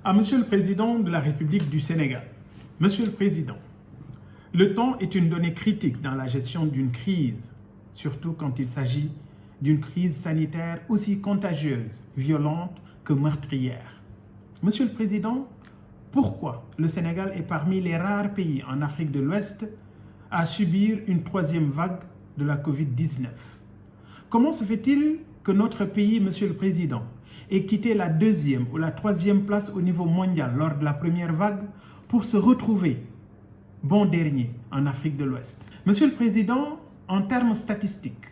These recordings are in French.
À Monsieur le Président de la République du Sénégal. Monsieur le Président, le temps est une donnée critique dans la gestion d'une crise, surtout quand il s'agit d'une crise sanitaire aussi contagieuse, violente que meurtrière. Monsieur le Président, pourquoi le Sénégal est parmi les rares pays en Afrique de l'Ouest à subir une troisième vague de la Covid-19? Comment se fait-il que notre pays, Monsieur le Président, ait quitté la deuxième ou la troisième place au niveau mondial lors de la première vague pour se retrouver bon dernier en Afrique de l'Ouest? Monsieur le Président, en termes statistiques,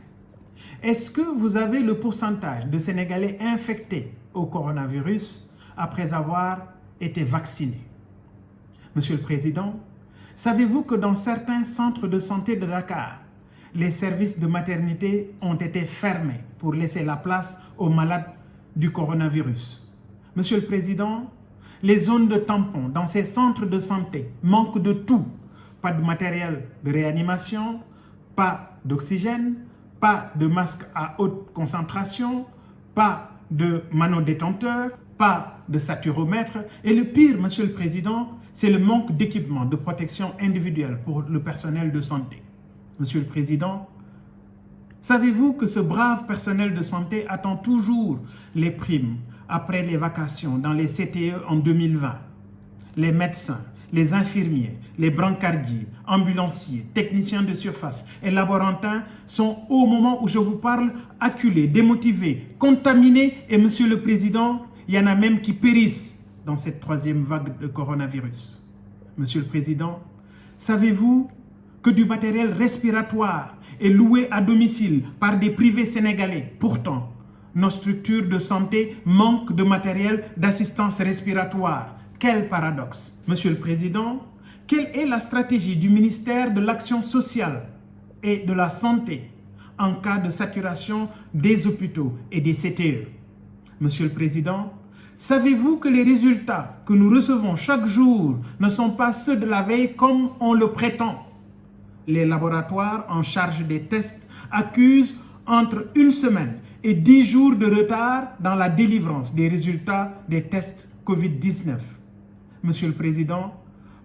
est-ce que vous avez le pourcentage de Sénégalais infectés au coronavirus après avoir été vaccinés? Monsieur le Président, savez-vous que dans certains centres de santé de Dakar, les services de maternité ont été fermés pour laisser la place aux malades du coronavirus? Monsieur le Président, les zones de tampons dans ces centres de santé manquent de tout. Pas de matériel de réanimation, pas d'oxygène, pas de masques à haute concentration, pas de manodétenteurs, pas de saturomètre. Et le pire, Monsieur le Président, c'est le manque d'équipement de protection individuelle pour le personnel de santé. Monsieur le Président, savez-vous que ce brave personnel de santé attend toujours les primes après les vacations dans les CTE en 2020? Les médecins, les infirmiers, les brancardiers, ambulanciers, techniciens de surface et laborantins sont au moment où je vous parle acculés, démotivés, contaminés et Monsieur le Président, il y en a même qui périssent dans cette troisième vague de coronavirus. Monsieur le Président, savez-vous que du matériel respiratoire est loué à domicile par des privés sénégalais? Pourtant, nos structures de santé manquent de matériel d'assistance respiratoire. Quel paradoxe! Monsieur le Président, quelle est la stratégie du ministère de l'Action sociale et de la Santé en cas de saturation des hôpitaux et des CTE? Monsieur le Président, savez-vous que les résultats que nous recevons chaque jour ne sont pas ceux de la veille comme on le prétend? Les laboratoires en charge des tests accusent entre 1 semaine et 10 jours de retard dans la délivrance des résultats des tests Covid-19. Monsieur le Président,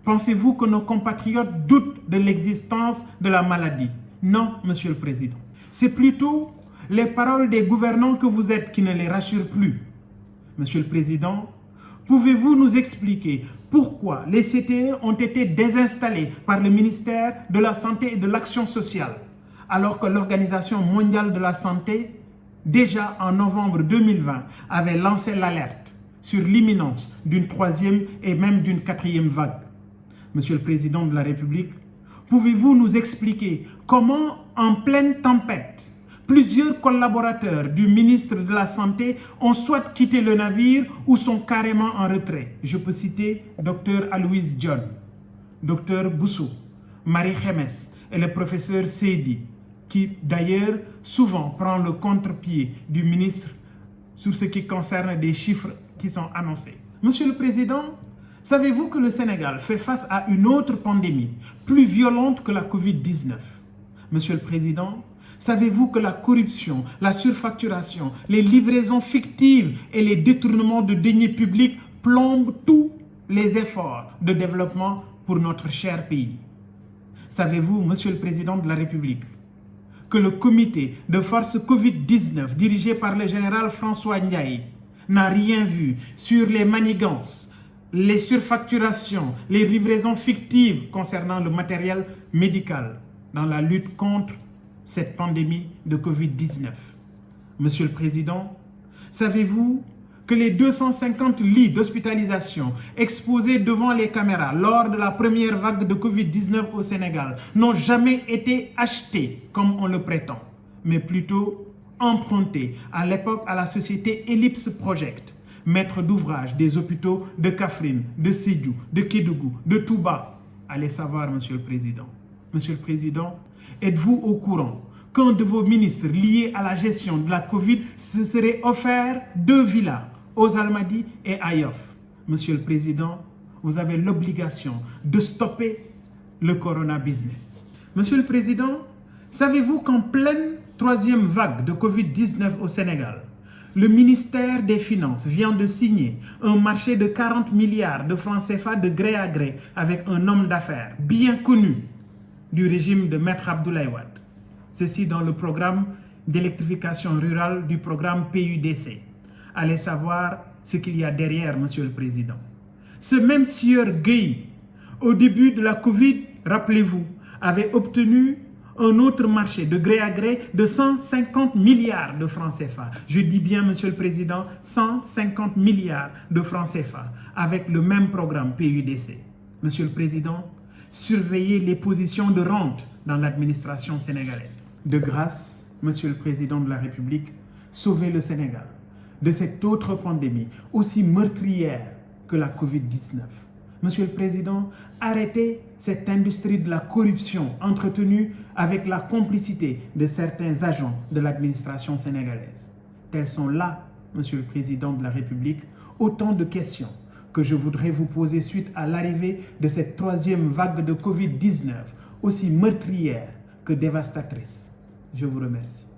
pensez-vous que nos compatriotes doutent de l'existence de la maladie? Non, Monsieur le Président. C'est plutôt les paroles des gouvernants que vous êtes qui ne les rassurent plus. Monsieur le Président, pouvez-vous nous expliquer pourquoi les CTE ont été désinstallés par le ministère de la Santé et de l'Action sociale, alors que l'Organisation mondiale de la santé, déjà en novembre 2020, avait lancé l'alerte sur l'imminence d'une troisième et même d'une quatrième vague? Monsieur le Président de la République, pouvez-vous nous expliquer comment, en pleine tempête, plusieurs collaborateurs du ministre de la Santé ont soit quitté le navire ou sont carrément en retrait? Je peux citer Dr Aloïse John, Dr Boussou, Marie Khémé et le professeur Seydi, qui d'ailleurs souvent prend le contre-pied du ministre sur ce qui concerne des chiffres qui sont annoncés. Monsieur le Président, savez-vous que le Sénégal fait face à une autre pandémie plus violente que la Covid-19? Monsieur le Président, savez-vous que la corruption, la surfacturation, les livraisons fictives et les détournements de deniers publics plombent tous les efforts de développement pour notre cher pays? Savez-vous, Monsieur le Président de la République, que le comité de force Covid-19 dirigé par le général François Ndiaye n'a rien vu sur les manigances, les surfacturations, les livraisons fictives concernant le matériel médical dans la lutte contre cette pandémie de Covid-19? Monsieur le Président, savez-vous que les 250 lits d'hospitalisation exposés devant les caméras lors de la première vague de Covid-19 au Sénégal n'ont jamais été achetés comme on le prétend, mais plutôt empruntés à l'époque à la société Ellipse Project, maître d'ouvrage des hôpitaux de Kaffrine, de Sédhiou, de Kédougou, de Touba? Allez savoir, Monsieur le Président. Monsieur le Président, êtes-vous au courant qu'un de vos ministres liés à la gestion de la Covid se serait offert 2 villas aux Almadies et à Yoff? Monsieur le Président, vous avez l'obligation de stopper le corona business. Monsieur le Président, savez-vous qu'en pleine troisième vague de Covid-19 au Sénégal, le ministère des Finances vient de signer un marché de 40 milliards de francs CFA de gré à gré avec un homme d'affaires bien connu du régime de Maître Abdoulaye Wade. Ceci dans le programme d'électrification rurale du programme PUDC. Allez savoir ce qu'il y a derrière, Monsieur le Président. Ce même sieur Gueye, au début de la Covid, rappelez-vous, avait obtenu un autre marché de gré à gré de 150 milliards de francs CFA. Je dis bien, Monsieur le Président, 150 milliards de francs CFA avec le même programme PUDC. Monsieur le Président, surveillez les positions de rente dans l'administration sénégalaise. De grâce, Monsieur le Président de la République, sauvez le Sénégal de cette autre pandémie aussi meurtrière que la Covid-19. Monsieur le Président, arrêtez cette industrie de la corruption entretenue avec la complicité de certains agents de l'administration sénégalaise. Telles sont là, Monsieur le Président de la République, autant de questions que je voudrais vous poser suite à l'arrivée de cette troisième vague de Covid-19, aussi meurtrière que dévastatrice. Je vous remercie.